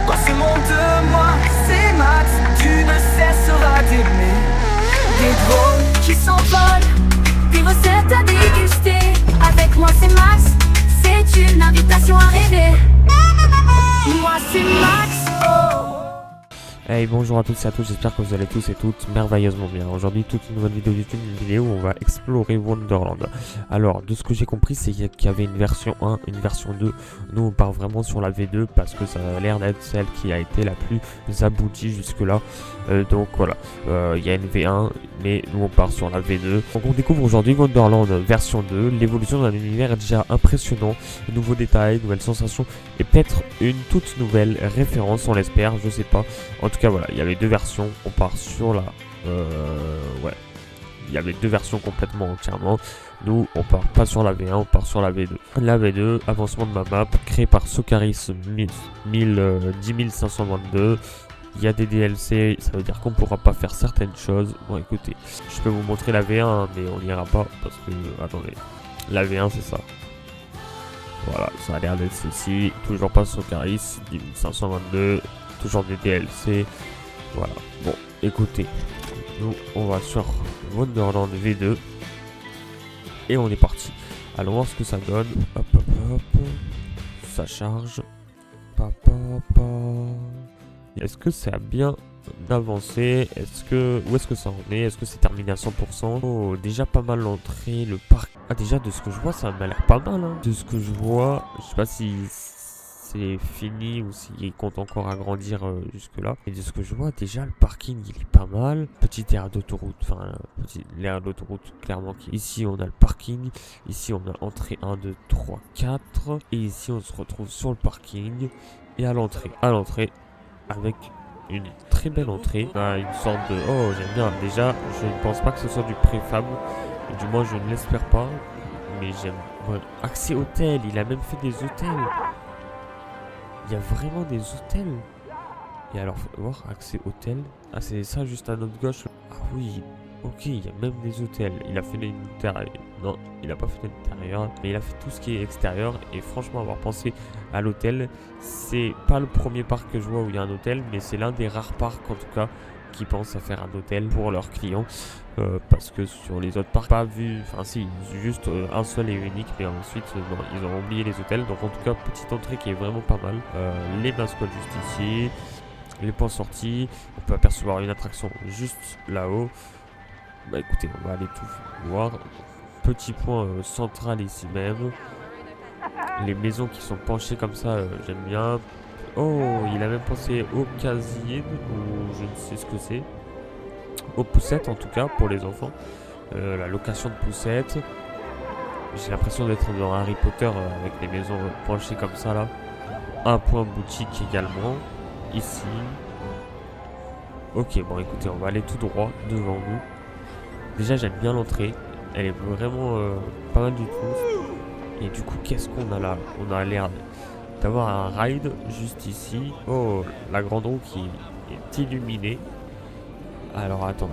Dans ce monde de moi, c'est Max, tu ne cesseras d'aimer. Des drones qui s'envolent, des recettes à déguster. Avec moi c'est Max, c'est une invitation à rêver. Moi c'est Max, oh. Hey, bonjour à tous et à tous, j'espère que vous allez tous et toutes merveilleusement bien. Aujourd'hui, toute une nouvelle vidéo YouTube, une vidéo où on va explorer Wonderland. Alors, de ce que j'ai compris, c'est qu'il y avait une version 1, une version 2. Nous, on part vraiment sur la V2 parce que ça a l'air d'être celle qui a été la plus aboutie jusque-là. Donc voilà, il y a une V1, mais nous, on part sur la V2. Donc, on découvre aujourd'hui Wonderland version 2. L'évolution d'un univers est déjà impressionnant. De nouveaux détails, nouvelles sensations et peut-être une toute nouvelle référence, on l'espère, je sais pas. En tout cas voilà, il y avait deux versions, on part sur la... ouais, il y avait deux versions complètement entièrement. Nous, on part pas sur la V1, on part sur la V2. La V2, avancement de ma map, créé par Socaris 10522. Il y a des DLC, ça veut dire qu'on pourra pas faire certaines choses. Bon écoutez, je peux vous montrer la V1, mais on n'ira pas parce que... Attendez, la V1 c'est ça. Voilà, ça a l'air d'être ceci. Toujours pas Socaris 10522. Toujours des DLC. Voilà. Bon, écoutez. Nous, on va sur Wonderland V2. Et on est parti. Allons voir ce que ça donne. Hop, hop, hop. Ça charge. Est-ce que ça a bien avancé? Où est-ce que ça en est? Est-ce que c'est terminé à 100%? Oh, déjà pas mal l'entrée. Le parc. Ah, déjà, de ce que je vois, ça m'a l'air pas mal. Hein. De ce que je vois, je sais pas si... c'est fini ou s'il compte encore agrandir jusque là. Et de ce que je vois, déjà le parking il est pas mal. Petite aire d'autoroute, enfin l'aire d'autoroute clairement qui... Ici on a le parking, ici on a entrée 1, 2, 3, 4. Et ici on se retrouve sur le parking. Et à l'entrée avec une très belle entrée. On a une sorte de... Oh j'aime bien, déjà je ne pense pas que ce soit du préfab. Du moins je ne l'espère pas. Mais j'aime... Ouais. Accès hôtel, il a même fait des hôtels. Il y a vraiment des hôtels. Et alors, faut voir, accès hôtel. Ah, c'est ça juste à notre gauche. Ah oui, ok, il y a même des hôtels. Il a fait l'intérieur. Non, il a pas fait l'intérieur. Mais il a fait tout ce qui est extérieur. Et franchement, avoir pensé à l'hôtel, c'est pas le premier parc que je vois où il y a un hôtel. Mais c'est l'un des rares parcs, en tout cas, qui pensent à faire un hôtel pour leurs clients. Parce que sur les autres parcs, pas vu, enfin si, juste un seul et unique, mais ensuite non, ils ont oublié les hôtels. Donc en tout cas, petite entrée qui est vraiment pas mal. Les mascottes juste ici, les points sortis, on peut apercevoir une attraction juste là-haut. Bah écoutez, on va aller tout voir. Petit point central ici même. Les maisons qui sont penchées comme ça, j'aime bien. Oh, il a même pensé au casier, ou je ne sais ce que c'est. Aux poussettes en tout cas pour les enfants, la location de poussettes. J'ai l'impression d'être dans Harry Potter avec les maisons penchées comme ça là. Un point boutique également ici. Ok, bon écoutez, on va aller tout droit devant nous. Déjà j'aime bien l'entrée, elle est vraiment pas mal du tout. Et du coup qu'est-ce qu'on a là? On a l'air d'avoir un ride juste ici. Oh, la grande roue qui est illuminée. Alors attendez,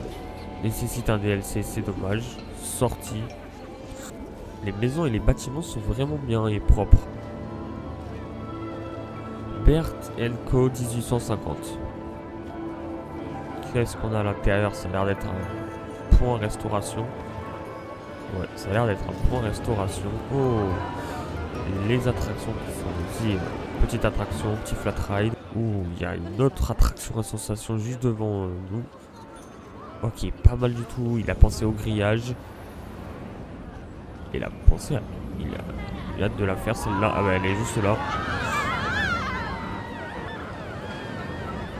nécessite un DLC, c'est dommage. Sortie. Les maisons et les bâtiments sont vraiment bien et propres. Bert & Co 1850. Qu'est-ce qu'on a à l'intérieur? Ça a l'air d'être un point restauration. Ouais, ça a l'air d'être un point restauration. Oh, les attractions qui sont aussi petite attraction, petit flat ride. Ouh, il y a une autre attraction à sensation juste devant nous. Ok, pas mal du tout. Il a pensé au grillage. Il a pensé à... Il a hâte de la faire celle-là. Ah ouais, elle est juste là.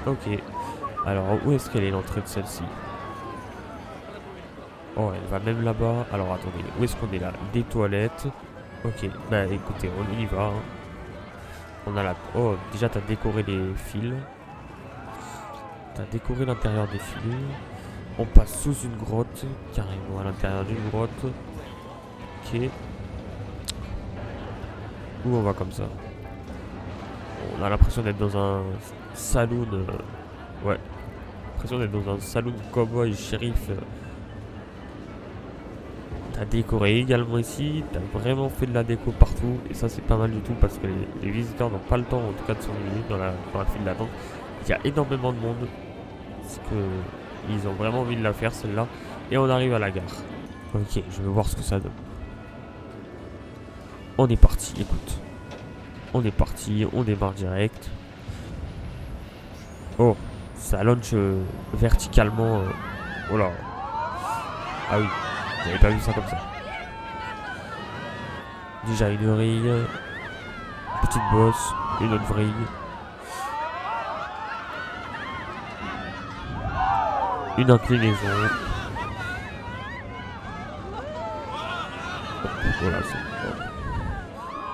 Ok. Alors, où est-ce qu'elle est l'entrée de celle-ci? Oh, elle va même là-bas. Alors, attendez. Où est-ce qu'on est là? Des toilettes. Ok. Bah, écoutez, on y va. Hein. On a la... Oh, déjà, t'as décoré les fils. T'as décoré l'intérieur des fils. On passe sous une grotte, carrément à l'intérieur d'une grotte. Ok. Où on va comme ça? On a l'impression d'être dans un saloon. Ouais. L'impression d'être dans un saloon cowboy shérif. T'as T'as décoré également ici, t'as vraiment fait de la déco partout. Et ça c'est pas mal du tout parce que les visiteurs n'ont pas le temps en tout cas de s'ennuyer dans la file d'attente. Il y a énormément de monde. Parce que ils ont vraiment envie de la faire celle-là. Et on arrive à la gare. Ok, je vais voir ce que ça donne. On est parti, écoute. On est parti, on démarre direct. Oh, ça launch verticalement. Oh là. Ah oui, j'avais pas vu ça comme ça. Déjà une vrille. Petite bosse, une autre vrille. Une inclinaison. Voilà,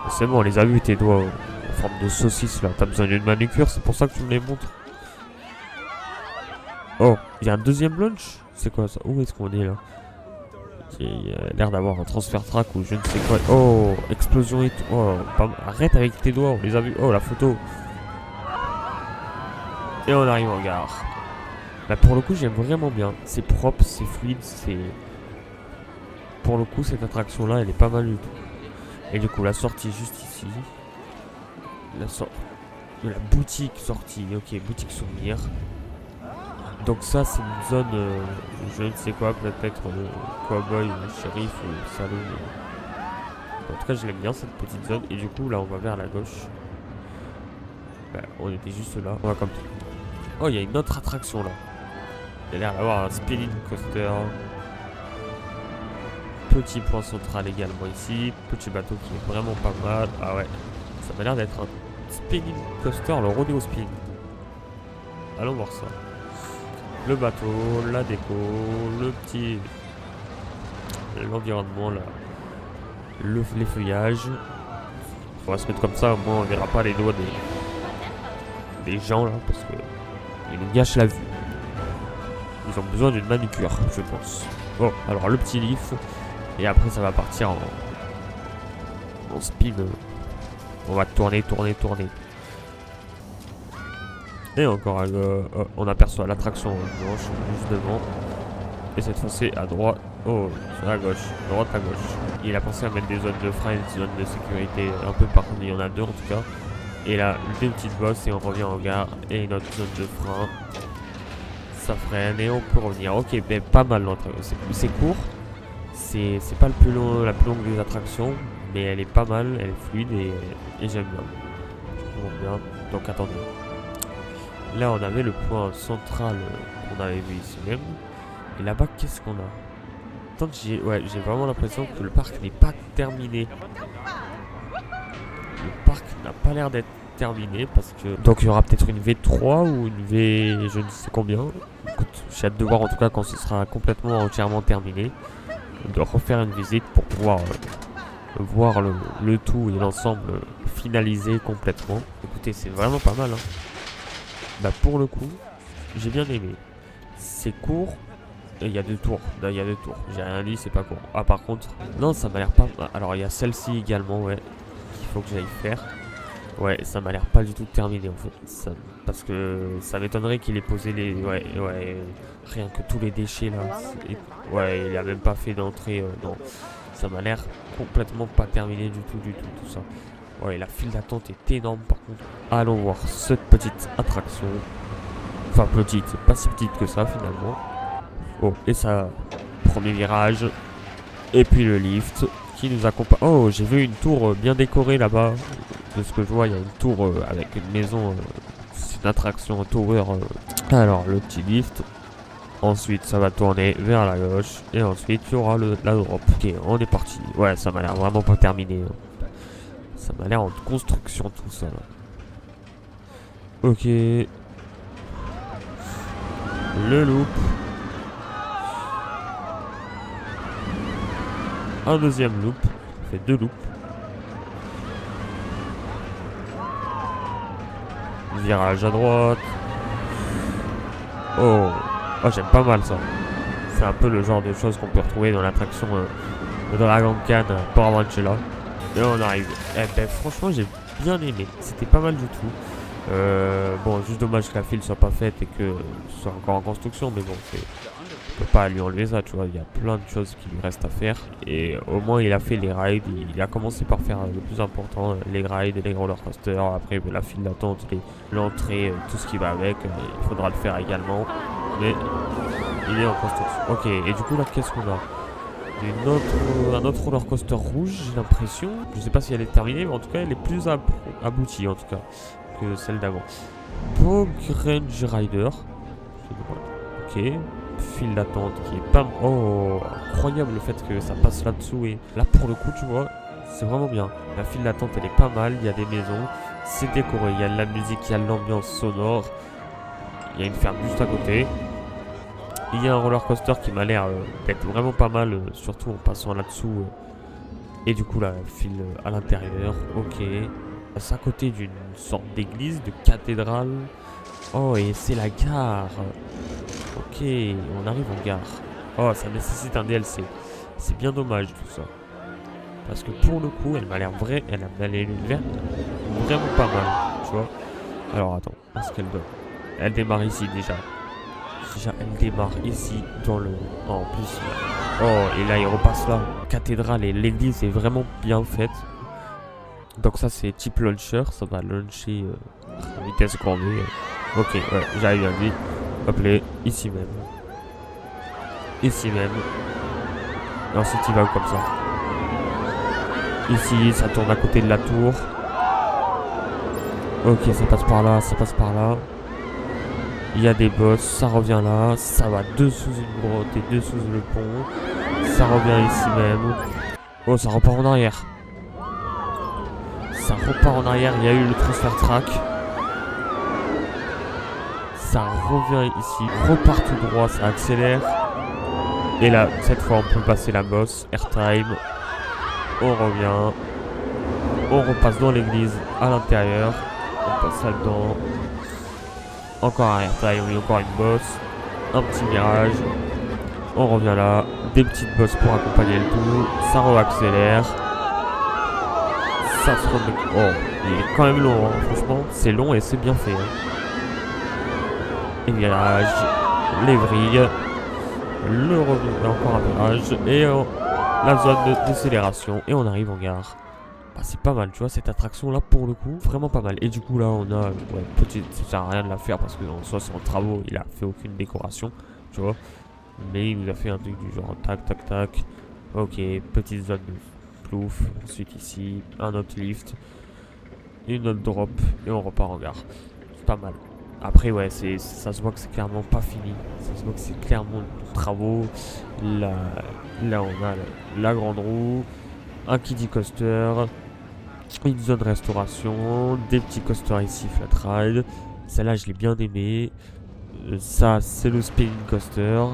c'est bon, on les a vus tes doigts en forme de saucisse là. T'as besoin d'une manucure, c'est pour ça que tu me les montres. Oh, il y a un deuxième launch. C'est quoi ça? Où est-ce qu'on est là? Il a l'air d'avoir un transfert track ou je ne sais quoi. Oh, explosion et tout. Oh, arrête avec tes doigts, on les a vus. Oh, la photo. Et on arrive en gare. Bah, pour le coup, j'aime vraiment bien. C'est propre, c'est fluide, c'est... Pour le coup, cette attraction-là, elle est pas mal du tout. Et du coup, la sortie juste ici. La sortie de la boutique sortie. Ok, boutique souvenir. Donc ça, c'est une zone, je ne sais quoi, peut-être cowboy, shérif ou salaud. En tout cas, je l'aime bien cette petite zone. Et du coup, là, on va vers la gauche. Bah, on était juste là. On va comme ça. Oh, il y a une autre attraction là. Il a l'air d'avoir un spinning coaster. Petit point central également ici. Petit bateau qui est vraiment pas mal. Ah ouais, ça m'a l'air d'être un spinning coaster, le rodeo spin. Allons voir ça. Le bateau, la déco, le petit... l'environnement là. Les feuillages. On va se mettre comme ça, au moins on verra pas les doigts des gens là, parce que ils nous gâchent la vue. Ils ont besoin d'une manucure, je pense. Bon, alors le petit lift. Et après ça va partir en spin. On va tourner. Et encore, on aperçoit l'attraction blanche juste devant. Et cette fois-ci à droite. Oh, à gauche. Droite à gauche. Il a pensé à mettre des zones de frein et des zones de sécurité un peu partout. Il y en a deux en tout cas. Et là, deux petites bosses et on revient en gare. Et une autre zone de frein. Ça freine et on peut revenir. Ok, mais pas mal l'entrée. C'est court. C'est pas la plus longue des attractions. Mais elle est pas mal. Elle est fluide et j'aime bien. Bien. Donc attendez. Là, on avait le point central qu'on avait vu ici même. Et là-bas, qu'est-ce qu'on a? Tant que j'ai vraiment l'impression que le parc n'est pas terminé. Le parc n'a pas l'air d'être terminé parce que... Donc, il y aura peut-être une V3 ou une V... je ne sais combien. Écoute, j'ai hâte de voir en tout cas quand ce sera complètement entièrement terminé. De refaire une visite pour pouvoir voir le tout et l'ensemble finalisé complètement. Écoutez, c'est vraiment pas mal, hein. Bah pour le coup, j'ai bien aimé. C'est court et il y a deux tours. Là, il y a deux tours. J'ai rien dit, c'est pas court. Ah par contre, non, ça m'a l'air pas... Alors il y a celle-ci également, ouais, qu'il faut que j'aille faire. Ouais, ça m'a l'air pas du tout terminé en fait. Parce que ça m'étonnerait qu'il ait posé les... Ouais, rien que tous les déchets là. Ouais, il a même pas fait d'entrée. Non, ça m'a l'air complètement pas terminé du tout ça. Ouais, la file d'attente est énorme par contre. Allons voir cette petite attraction. Enfin petite, c'est pas si petite que ça finalement. Oh, et ça, premier virage. Et puis le lift qui nous accompagne. Oh, j'ai vu une tour bien décorée là-bas. De ce que je vois, il y a une tour avec une maison. C'est une attraction tower. Alors, le petit lift. Ensuite, ça va tourner vers la gauche. Et ensuite, il y aura la drop. Ok, on est parti. Ouais, ça m'a l'air vraiment pas terminé. Ça m'a l'air en construction tout ça là. Ok. Le loop. Un deuxième loop. Ça fait deux loops. Virage à droite. Oh. Oh, j'aime pas mal ça. C'est un peu le genre de choses qu'on peut retrouver dans l'attraction de Dragon Khan Port Aventura. Et on arrive. Eh ben franchement j'ai bien aimé. C'était pas mal du tout. Bon, juste dommage que la file soit pas faite et que ce soit encore en construction, mais bon, c'est peux pas lui enlever ça, tu vois. Il y a plein de choses qui lui restent à faire. Et au moins, il a fait les rides. Il a commencé par faire le plus important, les rides, les roller coasters. Après, la file d'attente, l'entrée, tout ce qui va avec. Il faudra le faire également. Mais il est en construction. Ok, et du coup, là, qu'est-ce qu'on a? Un autre roller coaster rouge, j'ai l'impression. Je sais pas si elle est terminée, mais en tout cas, elle est plus aboutie, en tout cas, que celle d'avant. Bog Range Rider. Ok. File d'attente qui est pas... Oh, incroyable le fait que ça passe là-dessous. Et là, pour le coup, tu vois, c'est vraiment bien. La file d'attente, elle est pas mal. Il y a des maisons. C'est décoré. Il y a de la musique, il y a de l'ambiance sonore. Il y a une ferme juste à côté. Il y a un roller coaster qui m'a l'air d'être vraiment pas mal, surtout en passant là-dessous. Et du coup, la file à l'intérieur. Ok. C'est à côté d'une sorte d'église, de cathédrale. Oh, et c'est la gare. Ok, on arrive en gare. Oh, ça nécessite un DLC. C'est bien dommage tout ça. Parce que pour le coup, elle m'a l'air vraie. Elle a l'air vraiment pas mal. Tu vois. Alors attends, qu'est-ce qu'elle donne? Elle démarre ici déjà. Déjà, elle démarre ici dans le... Oh, en plus... Oh, et là, il repasse là. La cathédrale et l'église est vraiment bien faite. Donc ça, c'est type launcher. Ça va launcher à vitesse grand V. Ok, ouais, j'avais bien dit. Hop là, ici même. Ici même. Et ensuite, il va comme ça. Ici, ça tourne à côté de la tour. Ok, ça passe par là, ça passe par là. Il y a des boss, ça revient là, ça va dessous une grotte et dessous le pont. Ça revient ici même. Oh, ça repart en arrière. Ça repart en arrière, il y a eu le transfer track. Ça revient ici, repart tout droit, ça accélère. Et là, cette fois, on peut passer la boss, airtime. On revient. On repasse dans l'église à l'intérieur. On passe là-dedans. Encore un airtime, oui, encore une boss. Un petit virage. On revient là. Des petites bosses pour accompagner le tout. Ça re-accélère. Ça se remet... Oh, il est quand même long, hein. Franchement, c'est long et c'est bien fait. Et virage. Les vrilles. Le revenu, encore un virage. Et la zone de décélération. Et on arrive en gare. Bah, c'est pas mal, tu vois, cette attraction là pour le coup, vraiment pas mal. Et du coup là on a, ouais, petite, ça sert à rien de la faire parce que en soi c'est en travaux, il a fait aucune décoration, tu vois. Mais il nous a fait un truc du genre tac tac tac. Ok, petite zone de plouf. Ensuite ici, un autre lift, une autre drop et on repart en gare. C'est pas mal. Après ouais, ça se voit que c'est clairement pas fini. Ça se voit que c'est clairement des travaux. Là on a la grande roue, un kiddie coaster, une zone restauration, des petits coasters ici, flat ride. Celle-là, je l'ai bien aimé. Ça, c'est le spinning coaster,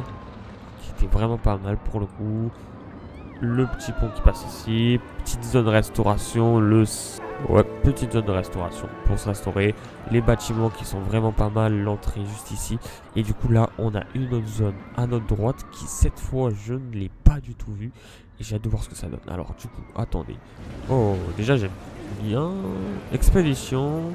qui était vraiment pas mal pour le coup. Le petit pont qui passe ici. Petite zone restauration. Ouais, petite zone de restauration pour se restaurer. Les bâtiments qui sont vraiment pas mal. L'entrée juste ici. Et du coup, là, on a une autre zone à notre droite qui, cette fois, je ne l'ai pas du tout vue. Et j'ai hâte de voir ce que ça donne. Alors, du coup, attendez. Oh, déjà, j'aime bien. Expédition.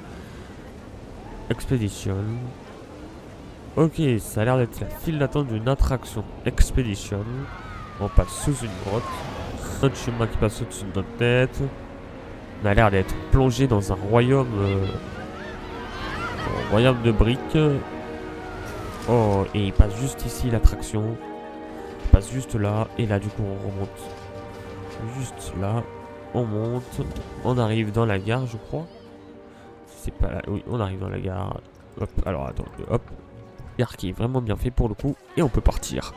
Ok, ça a l'air d'être la file d'attente d'une attraction. Expedition. On passe sous une grotte. Notre chemin qui passe au-dessus de notre tête. On a l'air d'être plongé dans un royaume. Un royaume de briques. Oh, et il passe juste ici l'attraction. Il passe juste là. Et là, du coup, on remonte. Juste là. On monte. On arrive dans la gare, je crois. C'est pas là. Oui, on arrive dans la gare. Hop, alors attends. Hop. Gare qui est vraiment bien fait pour le coup. Et on peut partir.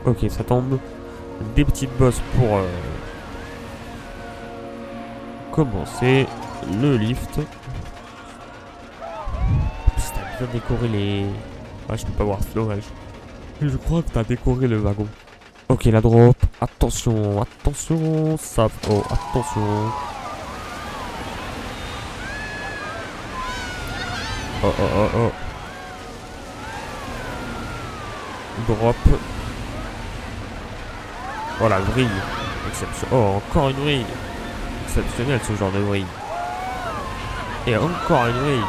Ok, ça tombe. Des petites bosses pour commencer le lift. T'as bien décoré les... Ah, je peux pas voir, c'est dommage. Je crois que t'as décoré le wagon. Ok, la drop. Attention, attention. Ça... Oh, attention. Oh, oh, oh, oh. Drop. Oh, la vrille. Oh, encore une vrille. Exceptionnel ce genre de vrille. Et encore une vrille.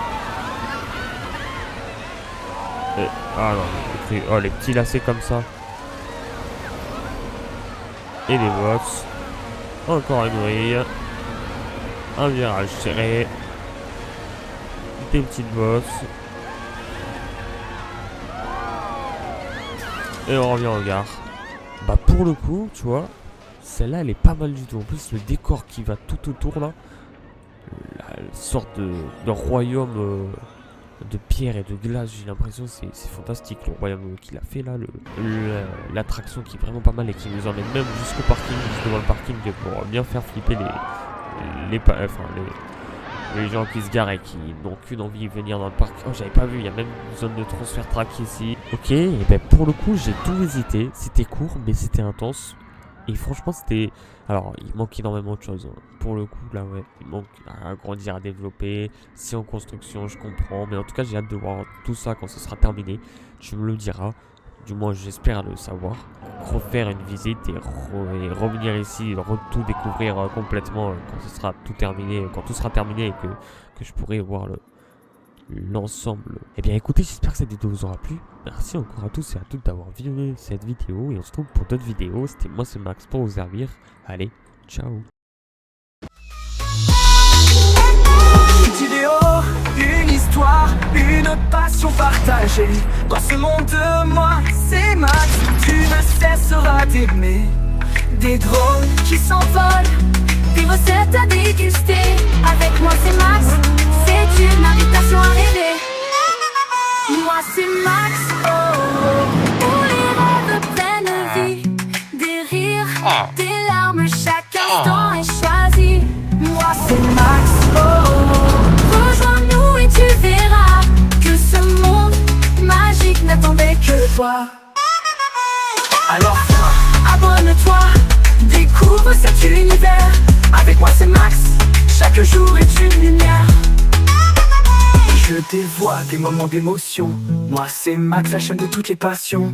Et... Ah non, oh, les petits lacets comme ça. et les box. Encore une grille. Un virage serré. Des petites bosses. Et on revient en gare. Bah pour le coup, tu vois, celle-là elle est pas mal du tout. En plus le décor qui va tout autour là, la sorte de royaume de pierre et de glace, j'ai l'impression c'est fantastique le royaume qu'il a fait là, l'attraction qui est vraiment pas mal et qui nous emmène même jusqu'au parking, juste devant le parking pour bien faire flipper les gens qui se garent et qui n'ont qu'une envie de venir dans le parc. Oh, j'avais pas vu, il y a même une zone de transfert track ici. Ok, et ben pour le coup, j'ai tout hésité. C'était court, mais c'était intense. Et franchement, c'était... Alors, il manque énormément de choses. Pour le coup, là, ouais, il manque à grandir, à développer. C'est en construction, je comprends. Mais en tout cas, j'ai hâte de voir tout ça quand ce sera terminé. Tu me le diras. Du moins, j'espère le savoir. Refaire une visite et revenir ici, tout découvrir complètement quand ce sera tout terminé, quand tout sera terminé et que je pourrai voir l'ensemble. Eh bien, écoutez, j'espère que cette vidéo vous aura plu. Merci encore à tous et à toutes d'avoir visionné cette vidéo et on se retrouve pour d'autres vidéos. C'était moi, c'est Max pour vous servir. Allez, ciao. Une histoire, une passion partagée. Dans ce monde de moi, c'est Max. Tu ne cesseras d'aimer. Des drones qui s'envolent, des recettes à déguster. Avec moi, c'est Max. C'est une invitation à rêver. Moi, c'est Max. Oh, oh. Où les rêves prennent vie. Des rires, des larmes, chaque instant est choisi. Moi, c'est Max. Oh, oh. Rejoins-nous et tu verras que ce monde magique n'attendait que toi. Alors viens, abonne-toi, découvre cet univers. Avec moi c'est Max, chaque jour est une lumière. Je dévoile des moments d'émotion. Moi c'est Max, la chaîne de toutes les passions.